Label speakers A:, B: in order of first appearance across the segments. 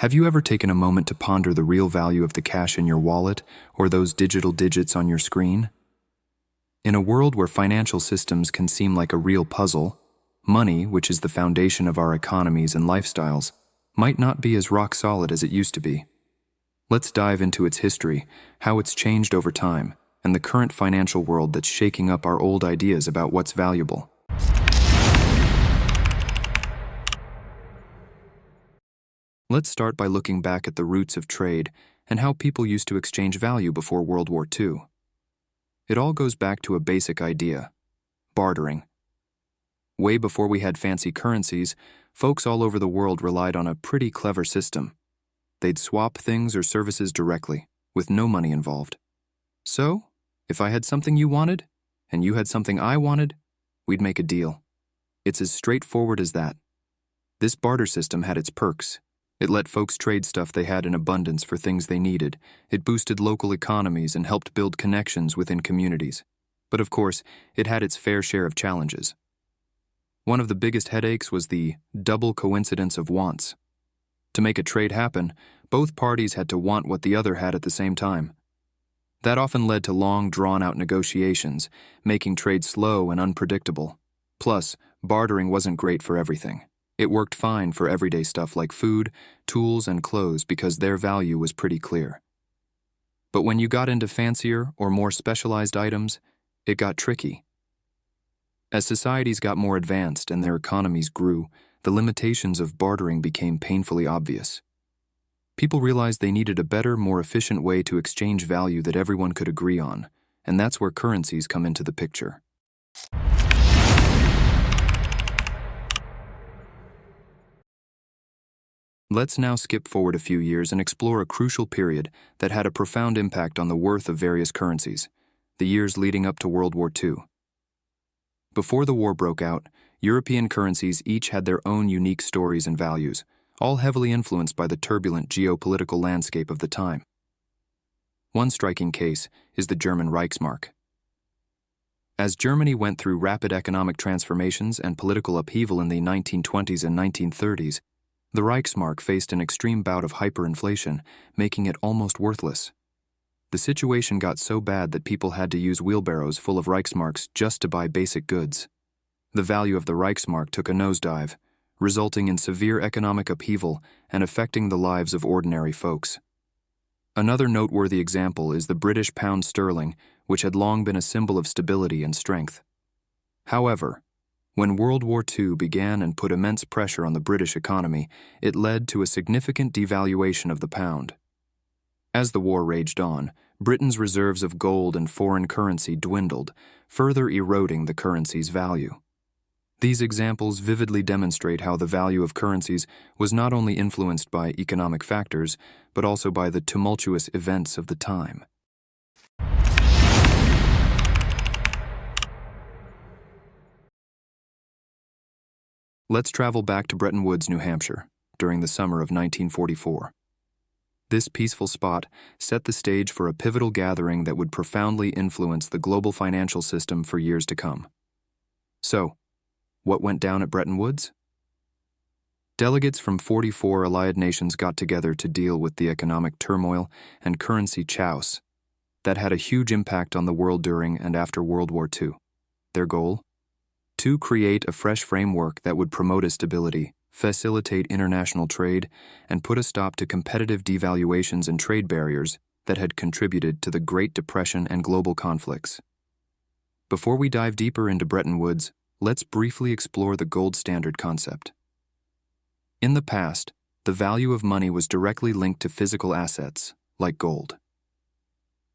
A: Have you ever taken a moment to ponder the real value of the cash in your wallet or those digital digits on your screen? In a world where financial systems can seem like a real puzzle, money, which is the foundation of our economies and lifestyles, might not be as rock solid as it used to be. Let's dive into its history, how it's changed over time, and the current financial world that's shaking up our old ideas about what's valuable. Let's start by looking back at the roots of trade and how people used to exchange value before World War II. It all goes back to a basic idea: bartering. Way before we had fancy currencies, folks all over the world relied on a pretty clever system. They'd swap things or services directly, with no money involved. So, if I had something you wanted, and you had something I wanted, we'd make a deal. It's as straightforward as that. This barter system had its perks. It let folks trade stuff they had in abundance for things they needed. It boosted local economies and helped build connections within communities. But of course, it had its fair share of challenges. One of the biggest headaches was the double coincidence of wants. To make a trade happen, both parties had to want what the other had at the same time. That often led to long, drawn-out negotiations, making trade slow and unpredictable. Plus, bartering wasn't great for everything. It worked fine for everyday stuff like food, tools, and clothes because their value was pretty clear. But when you got into fancier or more specialized items, it got tricky. As societies got more advanced and their economies grew, the limitations of bartering became painfully obvious. People realized they needed a better, more efficient way to exchange value that everyone could agree on, and that's where currencies come into the picture. Let's now skip forward a few years and explore a crucial period that had a profound impact on the worth of various currencies, the years leading up to World War II. Before the war broke out, European currencies each had their own unique stories and values, all heavily influenced by the turbulent geopolitical landscape of the time. One striking case is the German Reichsmark. As Germany went through rapid economic transformations and political upheaval in the 1920s and 1930s, the Reichsmark faced an extreme bout of hyperinflation, making it almost worthless. The situation got so bad that people had to use wheelbarrows full of Reichsmarks just to buy basic goods. The value of the Reichsmark took a nosedive, resulting in severe economic upheaval and affecting the lives of ordinary folks. Another noteworthy example is the British pound sterling, which had long been a symbol of stability and strength. However, when World War II began and put immense pressure on the British economy, it led to a significant devaluation of the pound. As the war raged on, Britain's reserves of gold and foreign currency dwindled, further eroding the currency's value. These examples vividly demonstrate how the value of currencies was not only influenced by economic factors, but also by the tumultuous events of the time. Let's travel back to Bretton Woods, New Hampshire, during the summer of 1944. This peaceful spot set the stage for a pivotal gathering that would profoundly influence the global financial system for years to come. So, what went down at Bretton Woods? Delegates from 44 allied nations got together to deal with the economic turmoil and currency chaos that had a huge impact on the world during and after World War II. Their goal? To create a fresh framework that would promote stability, facilitate international trade, and put a stop to competitive devaluations and trade barriers that had contributed to the Great Depression and global conflicts. Before we dive deeper into Bretton Woods, let's briefly explore the gold standard concept. In the past, the value of money was directly linked to physical assets, like gold.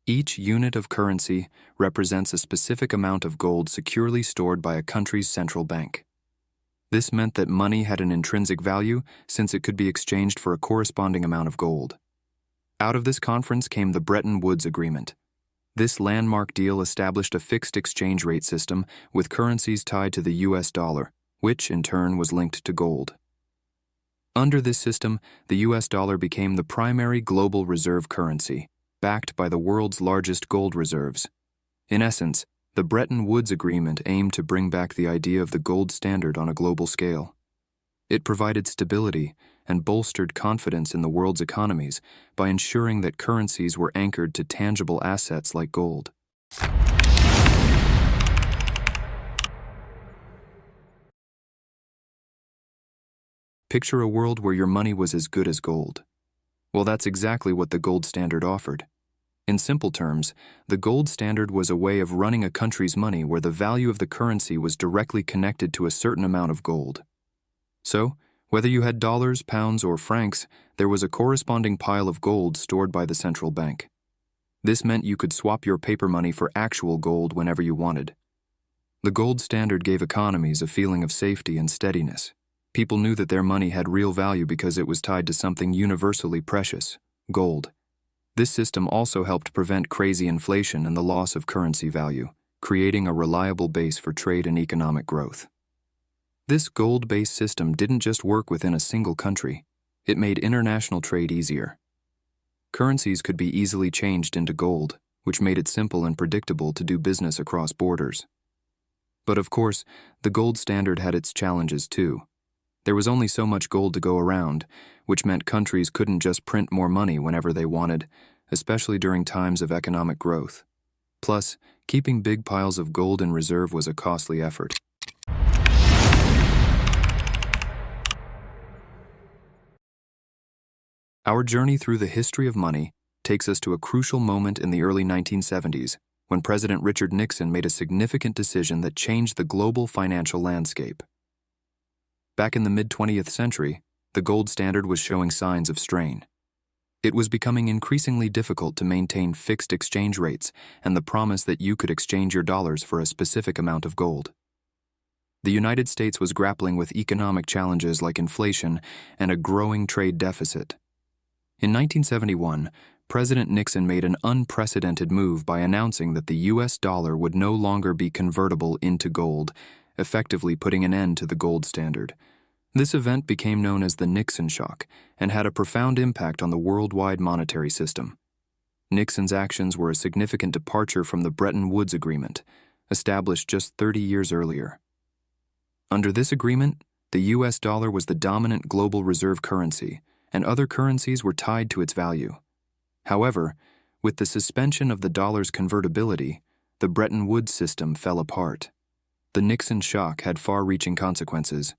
A: Each unit of currency represents a specific amount of gold securely stored by a country's central bank. This meant that money had an intrinsic value since it could be exchanged for a corresponding amount of gold. Out of this conference came the Bretton Woods Agreement. This landmark deal established a fixed exchange rate system with currencies tied to the US dollar, which in turn was linked to gold. Under this system, the US dollar became the primary global reserve currency, backed by the world's largest gold reserves. In essence, the Bretton Woods Agreement aimed to bring back the idea of the gold standard on a global scale. It provided stability, and bolstered confidence in the world's economies by ensuring that currencies were anchored to tangible assets like gold. Picture a world where your money was as good as gold. Well, that's exactly what the gold standard offered. In simple terms, the gold standard was a way of running a country's money where the value of the currency was directly connected to a certain amount of gold. So, whether you had dollars, pounds, or francs, there was a corresponding pile of gold stored by the central bank. This meant you could swap your paper money for actual gold whenever you wanted. The gold standard gave economies a feeling of safety and steadiness. People knew that their money had real value because it was tied to something universally precious, gold. This system also helped prevent crazy inflation and the loss of currency value, creating a reliable base for trade and economic growth. This gold-based system didn't just work within a single country. It made international trade easier. Currencies could be easily changed into gold, which made it simple and predictable to do business across borders. But of course, the gold standard had its challenges too. There was only so much gold to go around, which meant countries couldn't just print more money whenever they wanted, especially during times of economic growth. Plus, keeping big piles of gold in reserve was a costly effort. Our journey through the history of money takes us to a crucial moment in the early 1970s, when President Richard Nixon made a significant decision that changed the global financial landscape. Back in the mid-20th century, the gold standard was showing signs of strain. It was becoming increasingly difficult to maintain fixed exchange rates and the promise that you could exchange your dollars for a specific amount of gold. The United States was grappling with economic challenges like inflation and a growing trade deficit. In 1971, President Nixon made an unprecedented move by announcing that the U.S. dollar would no longer be convertible into gold, effectively putting an end to the gold standard. This event became known as the Nixon Shock and had a profound impact on the worldwide monetary system. Nixon's actions were a significant departure from the Bretton Woods Agreement, established just 30 years earlier. Under this agreement, the U.S. dollar was the dominant global reserve currency, and other currencies were tied to its value. However, with the suspension of the dollar's convertibility, the Bretton Woods system fell apart. The Nixon Shock had far-reaching consequences.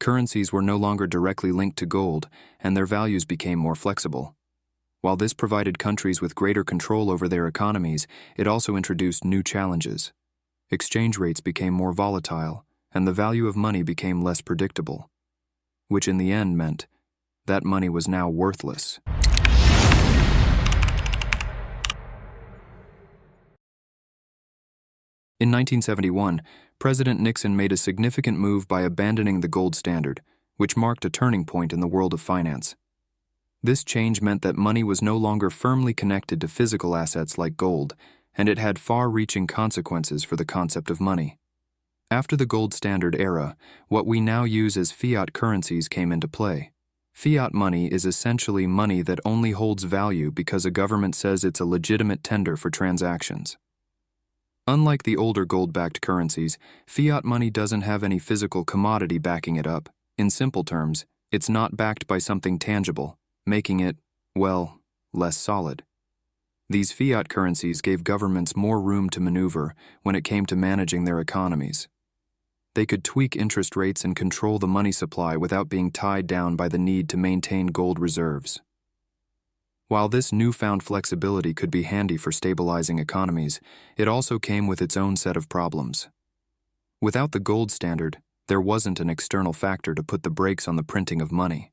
A: Currencies were no longer directly linked to gold, and their values became more flexible. While this provided countries with greater control over their economies, it also introduced new challenges. Exchange rates became more volatile, and the value of money became less predictable, which in the end meant that money was now worthless. In 1971, President Nixon made a significant move by abandoning the gold standard, which marked a turning point in the world of finance. This change meant that money was no longer firmly connected to physical assets like gold, and it had far-reaching consequences for the concept of money. After the gold standard era, what we now use as fiat currencies came into play. Fiat money is essentially money that only holds value because a government says it's a legitimate tender for transactions. Unlike the older gold-backed currencies, fiat money doesn't have any physical commodity backing it up. In simple terms, it's not backed by something tangible, making it, well, less solid. These fiat currencies gave governments more room to maneuver when it came to managing their economies. They could tweak interest rates and control the money supply without being tied down by the need to maintain gold reserves. While this newfound flexibility could be handy for stabilizing economies, it also came with its own set of problems. Without the gold standard, there wasn't an external factor to put the brakes on the printing of money.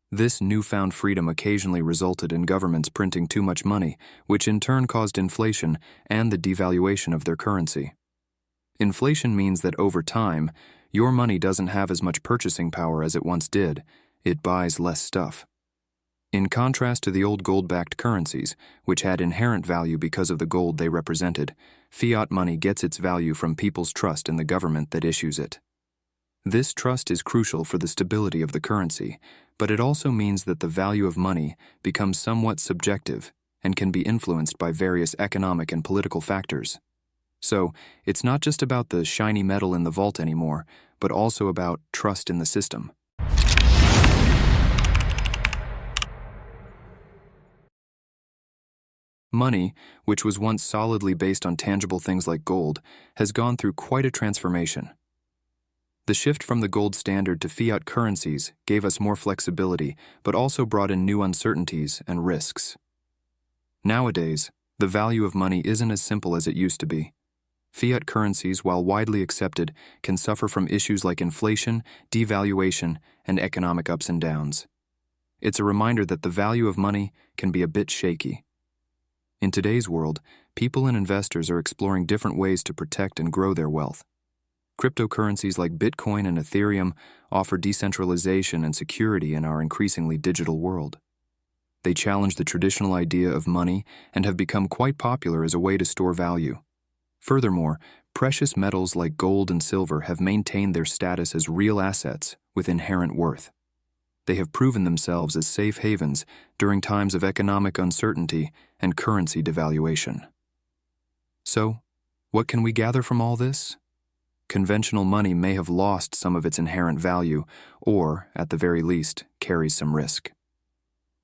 A: This newfound freedom occasionally resulted in governments printing too much money, which in turn caused inflation and the devaluation of their currency. Inflation means that over time, your money doesn't have as much purchasing power as it once did. It buys less stuff. In contrast to the old gold-backed currencies, which had inherent value because of the gold they represented, fiat money gets its value from people's trust in the government that issues it. This trust is crucial for the stability of the currency, but it also means that the value of money becomes somewhat subjective and can be influenced by various economic and political factors. So, it's not just about the shiny metal in the vault anymore, but also about trust in the system. Money, which was once solidly based on tangible things like gold, has gone through quite a transformation. The shift from the gold standard to fiat currencies gave us more flexibility, but also brought in new uncertainties and risks. Nowadays, the value of money isn't as simple as it used to be. Fiat currencies, while widely accepted, can suffer from issues like inflation, devaluation, and economic ups and downs. It's a reminder that the value of money can be a bit shaky. In today's world, people and investors are exploring different ways to protect and grow their wealth. Cryptocurrencies like Bitcoin and Ethereum offer decentralization and security in our increasingly digital world. They challenge the traditional idea of money and have become quite popular as a way to store value. Furthermore, precious metals like gold and silver have maintained their status as real assets with inherent worth. They have proven themselves as safe havens during times of economic uncertainty and currency devaluation. So, what can we gather from all this? Conventional money may have lost some of its inherent value, or, at the very least, carries some risk.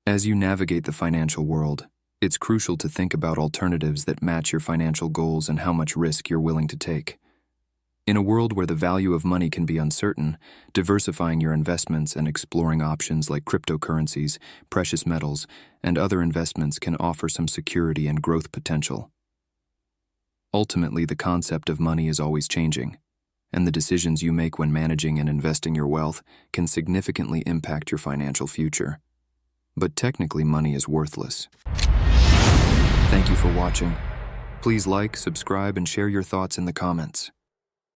A: As you navigate the financial world, it's crucial to think about alternatives that match your financial goals and how much risk you're willing to take. In a world where the value of money can be uncertain, diversifying your investments and exploring options like cryptocurrencies, precious metals, and other investments can offer some security and growth potential. Ultimately, the concept of money is always changing, and the decisions you make when managing and investing your wealth can significantly impact your financial future. But technically, money is worthless. Thank you for watching. Please like, subscribe, and share your thoughts in the comments.